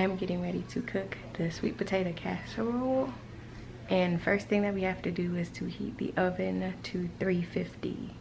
I'm getting ready to cook the sweet potato casserole. And first thing that we have to do is to heat the oven to 350.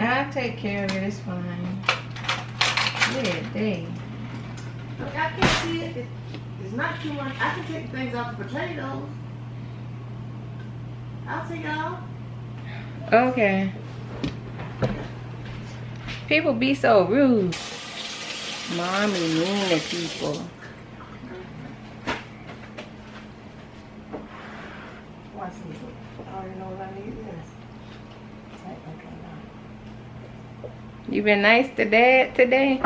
I'll take care of it, it's fine. Yeah, dang. Look, I can't see it. It's not too much. I can take things off the potatoes. I'll take it off. Okay. People be so rude. Mommy mean to people. Watch me. I already know what I need this. You been nice to Dad today?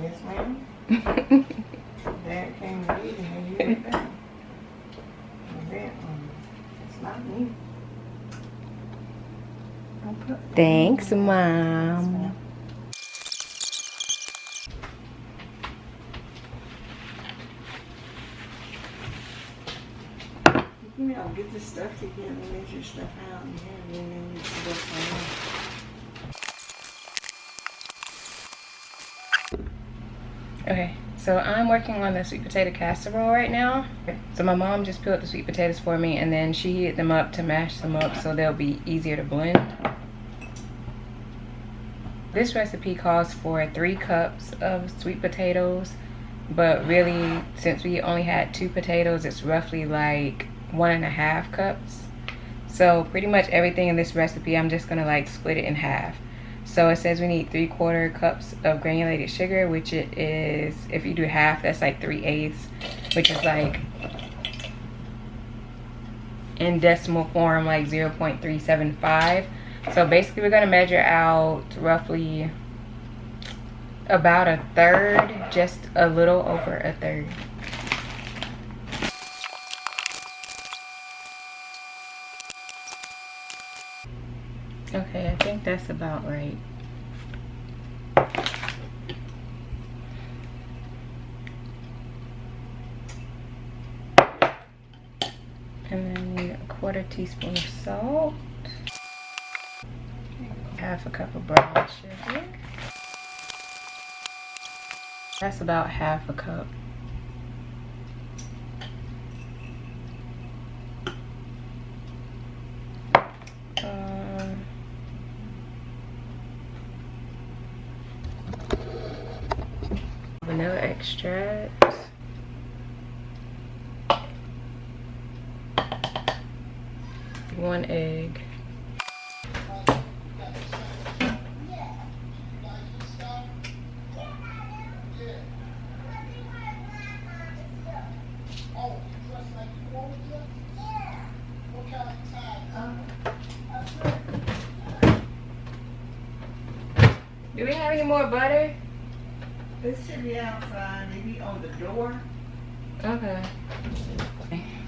Yes, ma'am. Dad came to eat and you went back. It's not me. Thanks, Mom. You know, get this stuff together and let your stuff out and then you can go somewhere. Okay, so I'm working on the sweet potato casserole right now. So my mom just peeled the sweet potatoes for me and then she heated them up to mash them up so they'll be easier to blend. This recipe calls for 3 cups of sweet potatoes, but really since we only had 2 potatoes, it's roughly like 1.5 cups. So pretty much everything in this recipe, I'm just gonna like split it in half. So it says we need 3/4 cups of granulated sugar, which it is, if you do half, that's like 3/8, which is like in decimal form like 0.375. So basically we're gonna measure out roughly about 1/3, just a little over 1/3. Okay, I think that's about right. And then I need 1/4 teaspoon of salt. 1/2 cup of brown sugar. That's about 1/2 cup. Vanilla extract. One egg. Do we have any more butter? This should be outside, maybe on the door. Okay.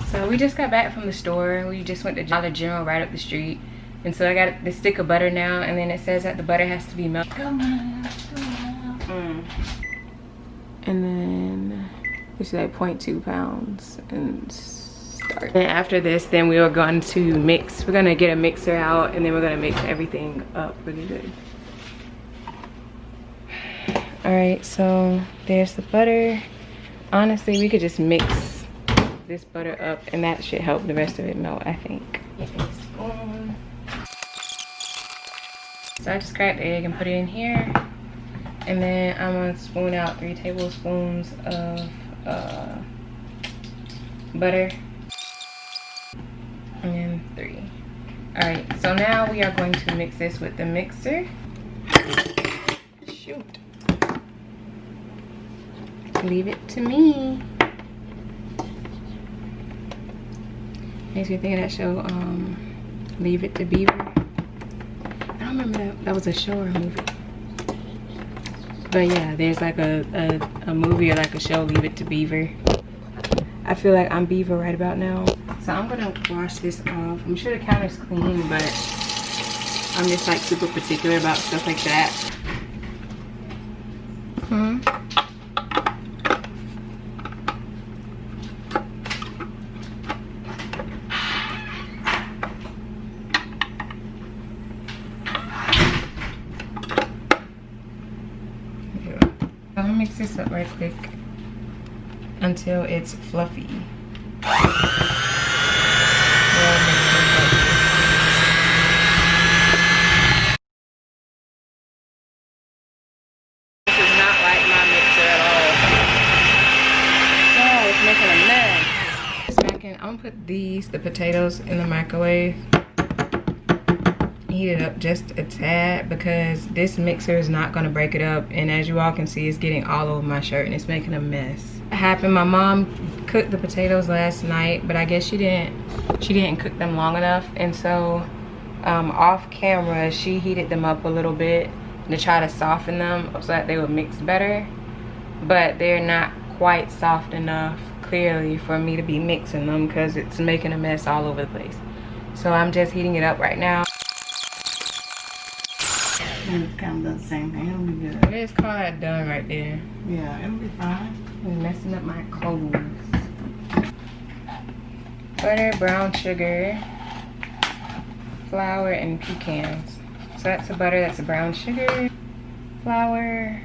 So we just got back from the store. We just went to Dollar General right up the street. And so I got this stick of butter now, and then it says that the butter has to be melted. Come on, come on. And then it's like 0.2 pounds and start. And after this, then we are going to mix. We're gonna get a mixer out and then we're gonna mix everything up really good. All right, so there's the butter. Honestly, we could just mix this butter up and that should help the rest of it melt, I think. So I just cracked the egg and put it in here. And then I'm gonna spoon out 3 tablespoons of butter. And then 3. All right, so now we are going to mix this with the mixer. Shoot. Leave it to me. Makes me think of that show, Leave It to Beaver. I don't remember that was a show or a movie. But yeah, there's like a movie or like a show, Leave It to Beaver. I feel like I'm beaver right about now. So I'm gonna wash this off. I'm sure the counter's clean, but I'm just like super particular about stuff like that. I'm gonna mix this up right quick until it's fluffy. This is not like my mixer at all. Oh, it's making a mess. I'm gonna put the potatoes in the microwave. Heat it up just a tad because this mixer is not gonna break it up, and as you all can see, it's getting all over my shirt and it's making a mess. What happened, my mom cooked the potatoes last night, but I guess she didn't cook them long enough, and so off camera she heated them up a little bit to try to soften them so that they would mix better, but they're not quite soft enough clearly for me to be mixing them because it's making a mess all over the place. So I'm just heating it up right now. It's kind of the same thing. It'll be good. Let's call that done right there. Yeah, it'll be fine. I'm messing up my clothes. Butter, brown sugar, flour, and pecans. So that's the butter, that's the brown sugar, flour.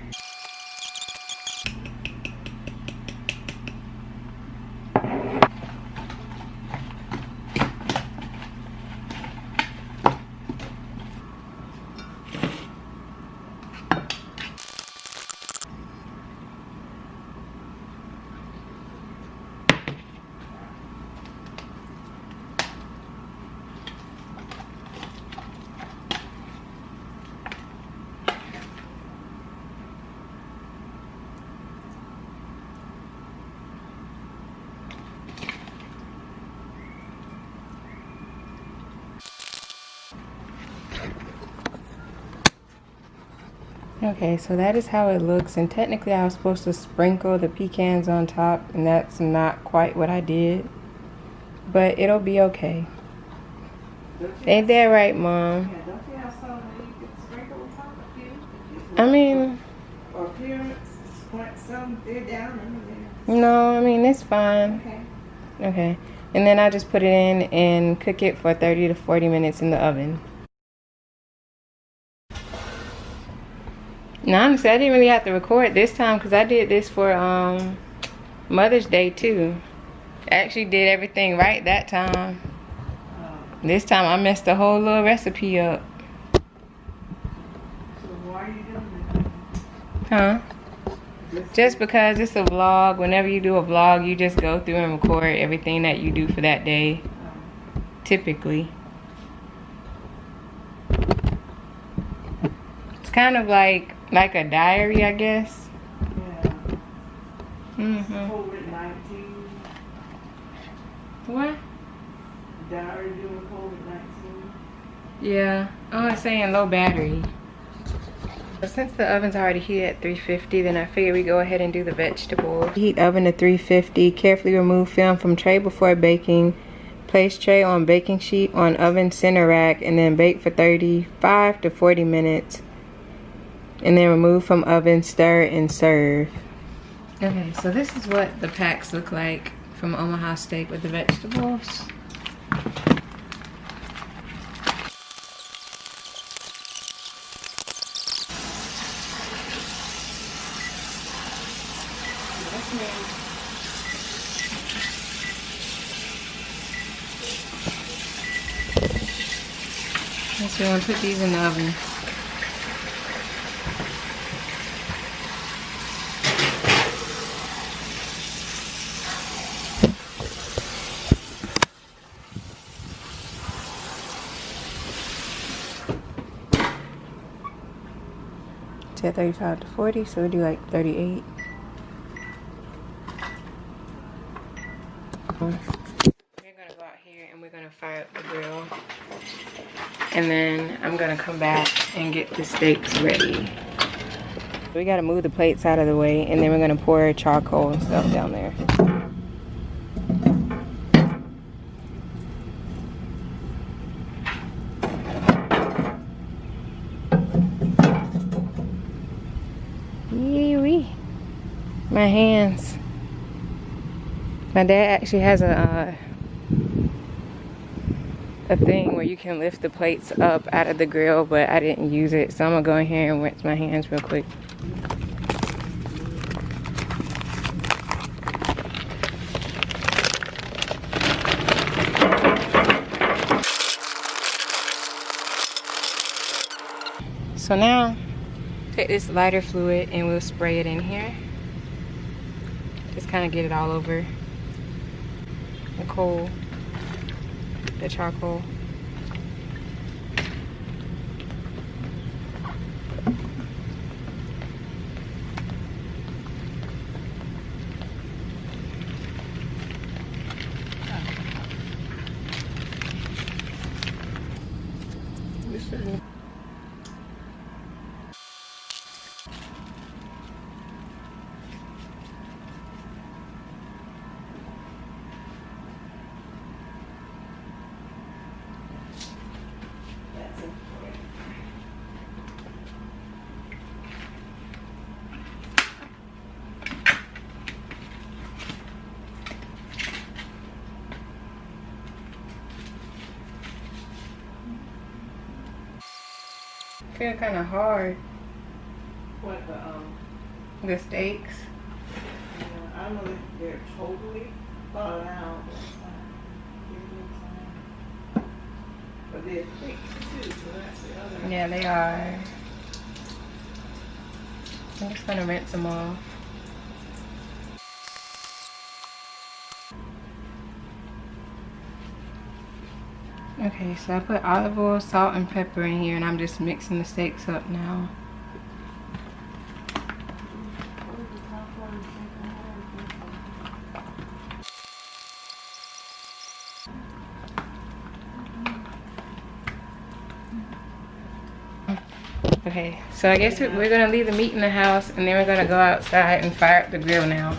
Okay, so that is how it looks, and technically I was supposed to sprinkle the pecans on top, and that's not quite what I did, but it'll be okay. Ain't that right, Mom? Yeah, don't you have something that you could sprinkle on top of you? I mean, Or appearance, squirt some there down in there. no, I mean, it's fine. Okay. Okay, and then I just put it in and cook it for 30 to 40 minutes in the oven. Now, honestly, I didn't really have to record this time because I did this for Mother's Day too. I actually did everything right that time. This time I messed the whole little recipe up. So why are you doing Huh? Just because it's a vlog. Whenever you do a vlog, you just go through and record everything that you do for that day. Typically. It's kind of like a diary, I guess. Yeah. Mm-hmm. COVID-19. What? Diary doing COVID-19. Yeah. Oh, it's saying low battery. So since the oven's already heated at 350, then I figured we go ahead and do the vegetables. Heat oven to 350. Carefully remove film from tray before baking. Place tray on baking sheet on oven center rack and then bake for 35 to 40 minutes. And then remove from oven, stir, and serve. Okay, so this is what the packs look like from Omaha Steak with the vegetables. So we're gonna put these in the oven. It's at 35 to 40, so we do like 38. We're gonna go out here and we're gonna fire up the grill. And then I'm gonna come back and get the steaks ready. We gotta move the plates out of the way, and then we're gonna pour charcoal and stuff down there. My hands. My dad actually has a thing where you can lift the plates up out of the grill, but I didn't use it, so I'm gonna go in here and rinse my hands real quick. So now, take this lighter fluid and we'll spray it in here. Just kind of get it all over the coal, the charcoal. Feel kind of hard. What The steaks. I don't know if they're totally thawed out. But they're thick too, so that's the other. Yeah, they are. I'm just gonna rinse them off. Okay, so I put olive oil, salt, and pepper in here, and I'm just mixing the steaks up now. Okay, so I guess we're gonna leave the meat in the house, and then we're gonna go outside and fire up the grill now.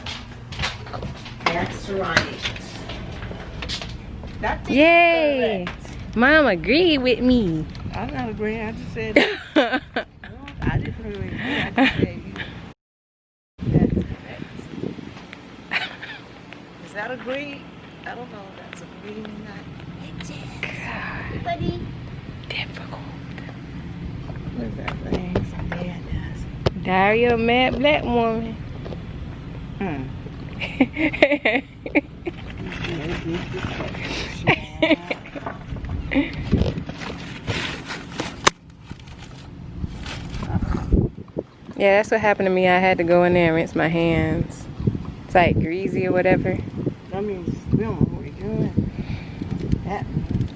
That's right. That's Yay! Mom agreed with me. I'm not agreeing. I just said. I didn't really agree. I just said you. That's correct. Is that agreed? I don't know. That's agreed or not. It is. Buddy. Difficult. What is that thing? Some dad does. Diary of a Mad Black Woman. Yeah, that's what happened to me. I had to go in there and rinse my hands. It's like greasy or whatever. That means we don't know what we're doing. That.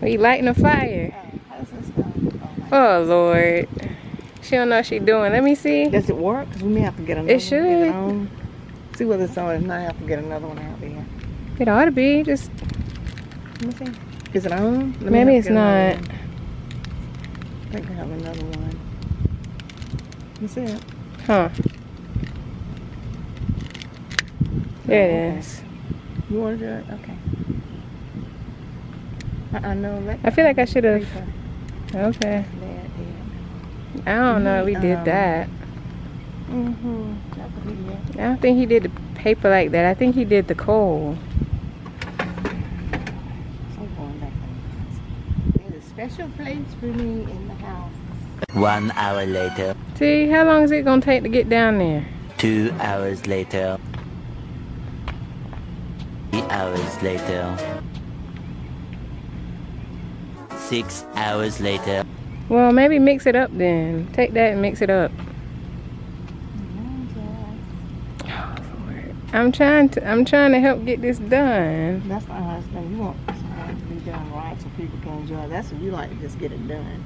We lighting a fire. How's this going? Oh Lord. She don't know what she doing. Let me see. Does it work? Because we may have to get another It should. one. Get it on. See whether it's on. If not, I have to get another one out there. It ought to be. Just Let me see. Is it on? Let me maybe have it's to get another not. one. I think I have another one. You see it? Huh. There it Okay. is. You want to do it? Okay. No. I feel like I should have. Okay. I don't know. We did that. Mm-hmm. That's what he did. I don't think he did the paper like that. I think he did the coal. So I'm going back there. There's a special place for me in the house. 1 hour later. See, how long is it gonna take to get down there? 2 hours later. 3 hours later. 6 hours later. Well, maybe mix it up then. Take that and mix it up. Oh, Lord. I'm trying to help get this done. That's my husband. You want something to be done right so people can enjoy it. That's what you like to just get it done.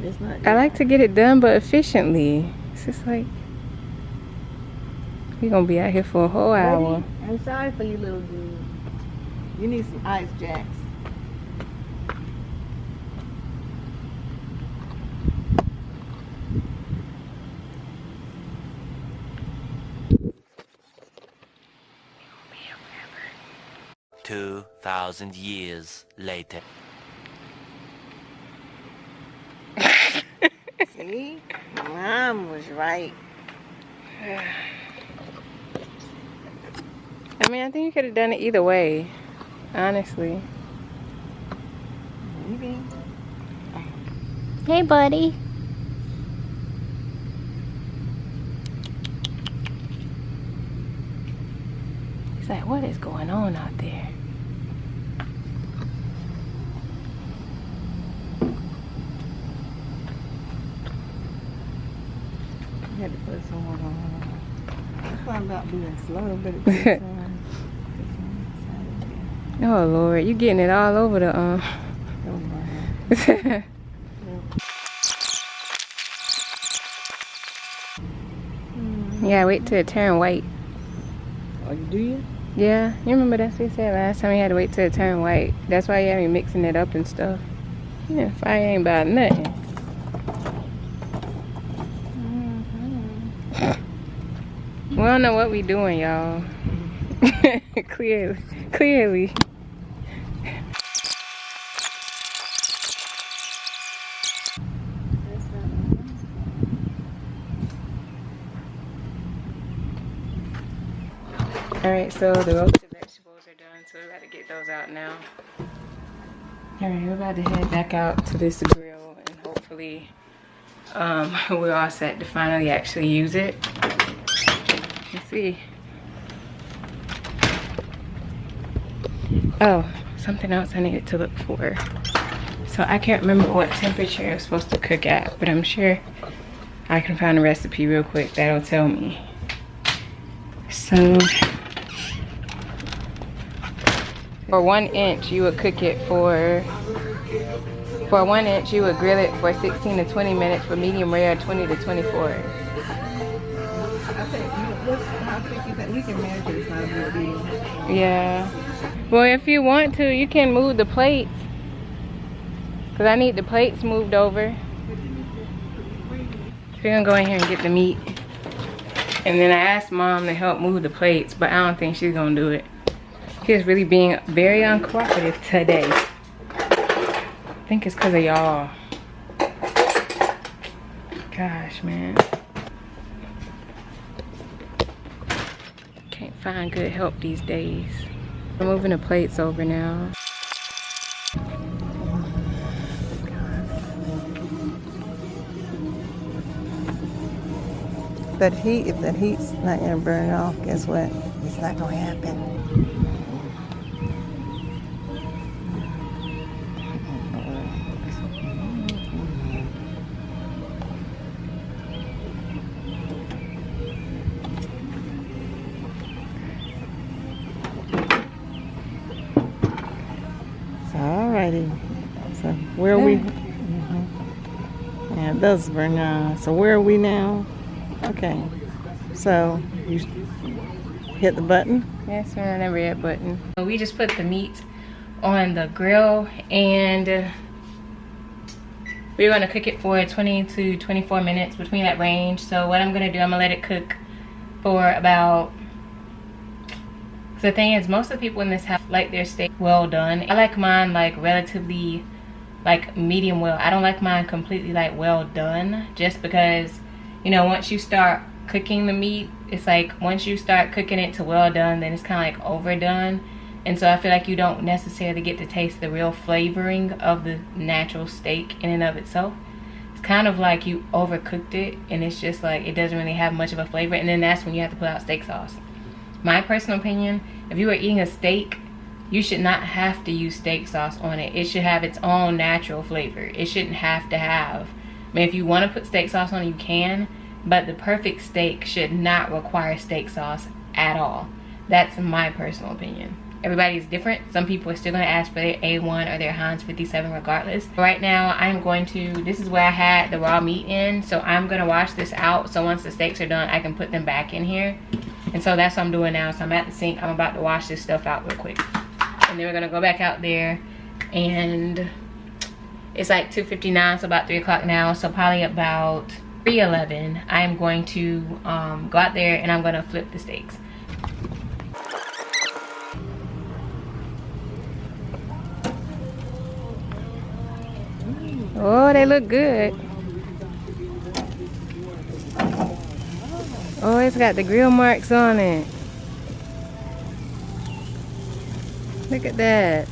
It's not. I like to get it done, but efficiently. It's just like we're gonna be out here for a whole hour. I'm sorry for you, little dude. You need some ice jacks. — 2,000 years later. See? Mom was right. I mean, I think you could have done it either way, honestly. Maybe. Hey, buddy. He's like, what is going on out there? You had to put some more on. It's not about being slow, but it's Oh Lord, you getting it all over the Yeah, wait till it turn white. Oh, you do you? Yeah, you remember that's what you said last time, you had to wait till it turn white. That's why you had me mixing it up and stuff. Yeah, fire ain't about nothing. We don't know what we doing, y'all. Clearly. Alright, so the roasted vegetables are done, so we're about to get those out now. Alright, we're about to head back out to this grill and hopefully we're all set to finally actually use it. Let's see. Oh, something else I needed to look for. So I can't remember what temperature it's supposed to cook at, but I'm sure I can find a recipe real quick that'll tell me. So for 1 inch, you would cook it for 1 inch, you would grill it for 16 to 20 minutes. For medium rare, 20 to 24. I think, how quick you think we can measure it's not a big deal. Yeah. Well, if you want to, you can move the plates. Because I need the plates moved over. We're going to go in here and get the meat. And then I asked Mom to help move the plates, but I don't think she's going to do it. She's really being very uncooperative today. I think it's because of y'all. Gosh, man. Can't find good help these days. I'm moving the plates over now. But if that heat's not gonna burn off, guess what? It's not gonna happen. Alrighty. So where are we? Yeah, it does burn now. So where are we now? Okay. So you hit the button? Yes, we're on the red button. So we just put the meat on the grill and we're gonna cook it for 20 to 24 minutes, between that range. So what I'm gonna do, I'm gonna let it cook for about, the thing is, most of the people in this house like their steak well done. I like mine like relatively like medium well. I don't like mine completely like well done, just because, you know, once you start cooking the meat, it's like once you start cooking it to well done, then it's kind of like overdone. And so I feel like you don't necessarily get to taste the real flavoring of the natural steak in and of itself. It's kind of like you overcooked it and it's just like it doesn't really have much of a flavor, and then that's when you have to put out steak sauce. My personal opinion, if you are eating a steak, you should not have to use steak sauce on it. It should have its own natural flavor. It shouldn't have to have, I mean, if you want to put steak sauce on it, you can, but the perfect steak should not require steak sauce at all. That's my personal opinion. Everybody's different. Some people are still going to ask for their A1 or their Heinz 57 regardless. Right now, I'm going to, this is where I had the raw meat in, so I'm going to wash this out, so once the steaks are done, I can put them back in here. And so that's what I'm doing now. So I'm at the sink. I'm about to wash this stuff out real quick. And then we're going to go back out there. And it's like 2:59, so about 3 o'clock now. So probably about 3:11, I'm going to go out there and I'm going to flip the steaks. Oh, they look good. Oh, it's got the grill marks on it. Look at that.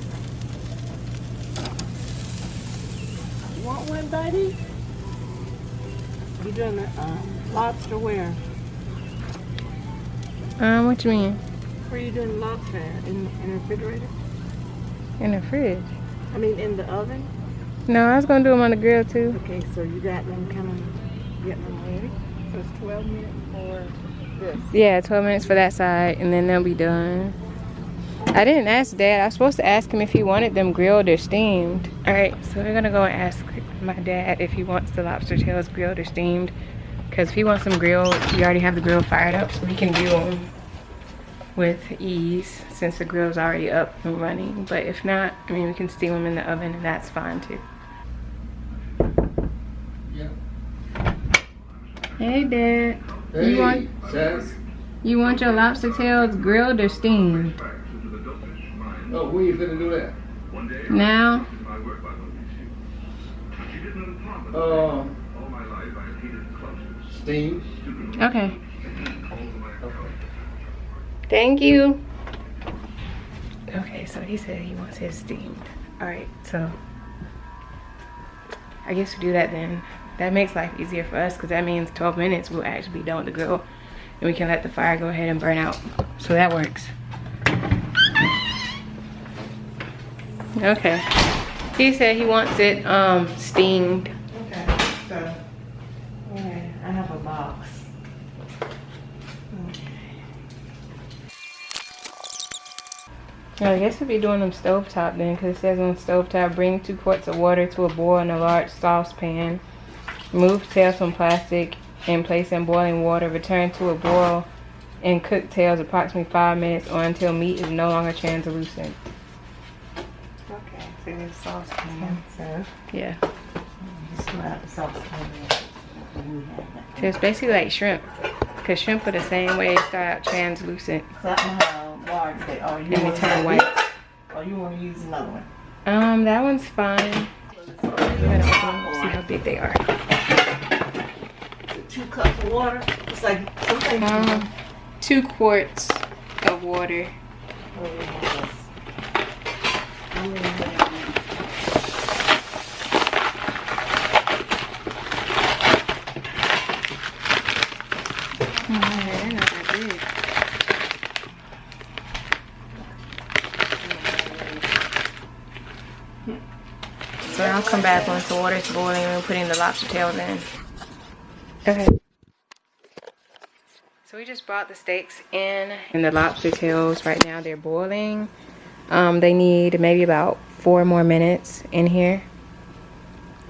You want one, buddy? You doing the lobster where? What you mean? Where are you doing lobster at? In the refrigerator? In the fridge. I mean, in the oven? No, I was gonna do them on the grill too. Okay, so you got them kind of getting them ready. So it's 12 minutes for this. Yeah, 12 minutes for that side, and then they'll be done. I didn't ask Dad. I was supposed to ask him if he wanted them grilled or steamed. Alright, so we're gonna go and ask my dad if he wants the lobster tails grilled or steamed. Because if he wants them grilled, we already have the grill fired up, so we can do them with ease since the grill's already up and running. But if not, I mean, we can steam them in the oven, and that's fine too. Yeah. Hey, Dad. Hey, You want your lobster tails grilled or steamed? Oh, when you finna do that? Now? Steam. Okay. Thank you. Okay, so he said he wants his steamed. Alright, so I guess we do that then. That makes life easier for us because that means 12 minutes we'll actually be done with the grill. And we can let the fire go ahead and burn out. So that works. Okay. He said he wants it steamed. Okay, so okay, I have a box. I guess we'll be doing them stovetop then, because it says on stovetop, bring 2 quarts of water to a boil in a large saucepan. Remove tails from plastic and place in boiling water. Return to a boil and cook tails approximately 5 minutes or until meat is no longer translucent. Okay, so there's saucepan. So Yeah. you still have the saucepan. So it's basically like shrimp, because shrimp are the same way, they start out translucent So I don't know how large they are. and they turn white. Or you want to use another one? That one's fine. We're gonna open them, see how big they are. 2 cups of water. It's like something. 2 quarts of water. They're not that big. So I'll come back once the water's boiling and we're putting the lobster tails in. Okay. So we just brought the steaks in and the lobster tails. Right now they're boiling. They need maybe about 4 more minutes in here.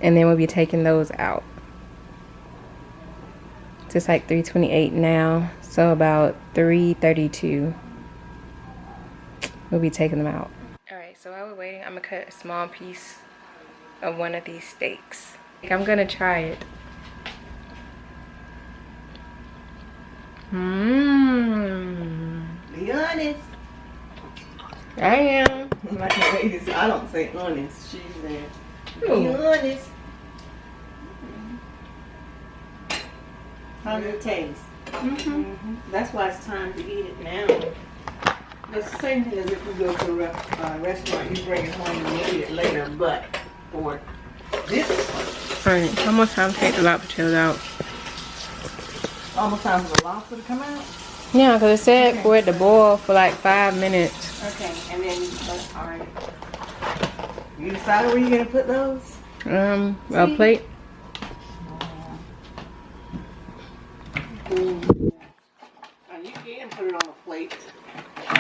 And then we'll be taking those out. So it's like 3:28 now. So about 3:32. We'll be taking them out. Alright, so while we're waiting, I'm gonna cut a small piece of one of these steaks. I'm gonna try it. Be honest. I am. Like the ladies, I don't say honest. She's there. Be Ooh. honest. How does it taste? That's why it's time to eat it now. It's the same thing as if you go to a restaurant, you bring it home and you eat it later, but for this, Alright, how much time to take the lobster tails out? almost time for the lobster to come out. Yeah, because it said for it to boil for like 5 minutes. Okay, and then, alright. You decided where you're going to put those? A plate. You can put it on a plate.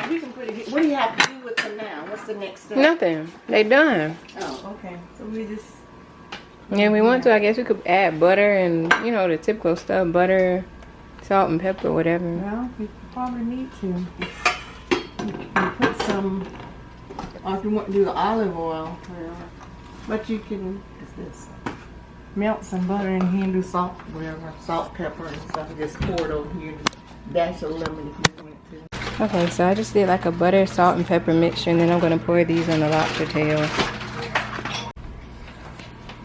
You can put it here. What do you have to do with them now? What's the next step? Nothing. They done. Oh, okay. So we just... Yeah, we want to. I guess we could add butter and, you know, the typical stuff. Butter, salt, and pepper, whatever. Well, you probably need to. You put some... Or if you want to do the olive oil. But you can... What's this? Melt some butter in here and do salt, whatever. Salt, pepper, and stuff. And just pour it over here. Dash a lemon if you want to. Okay, so I just did like a butter, salt, and pepper mixture, and then I'm going to pour these on the lobster tail.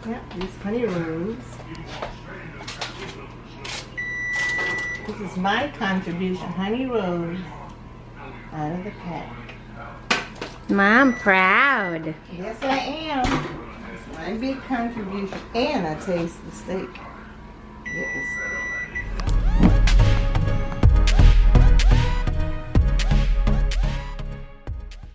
Yep, there's plenty of room. This is my contribution, honey rose, out of the pack. Mom, proud. Yes, I am. It's my big contribution. And I taste the steak. It was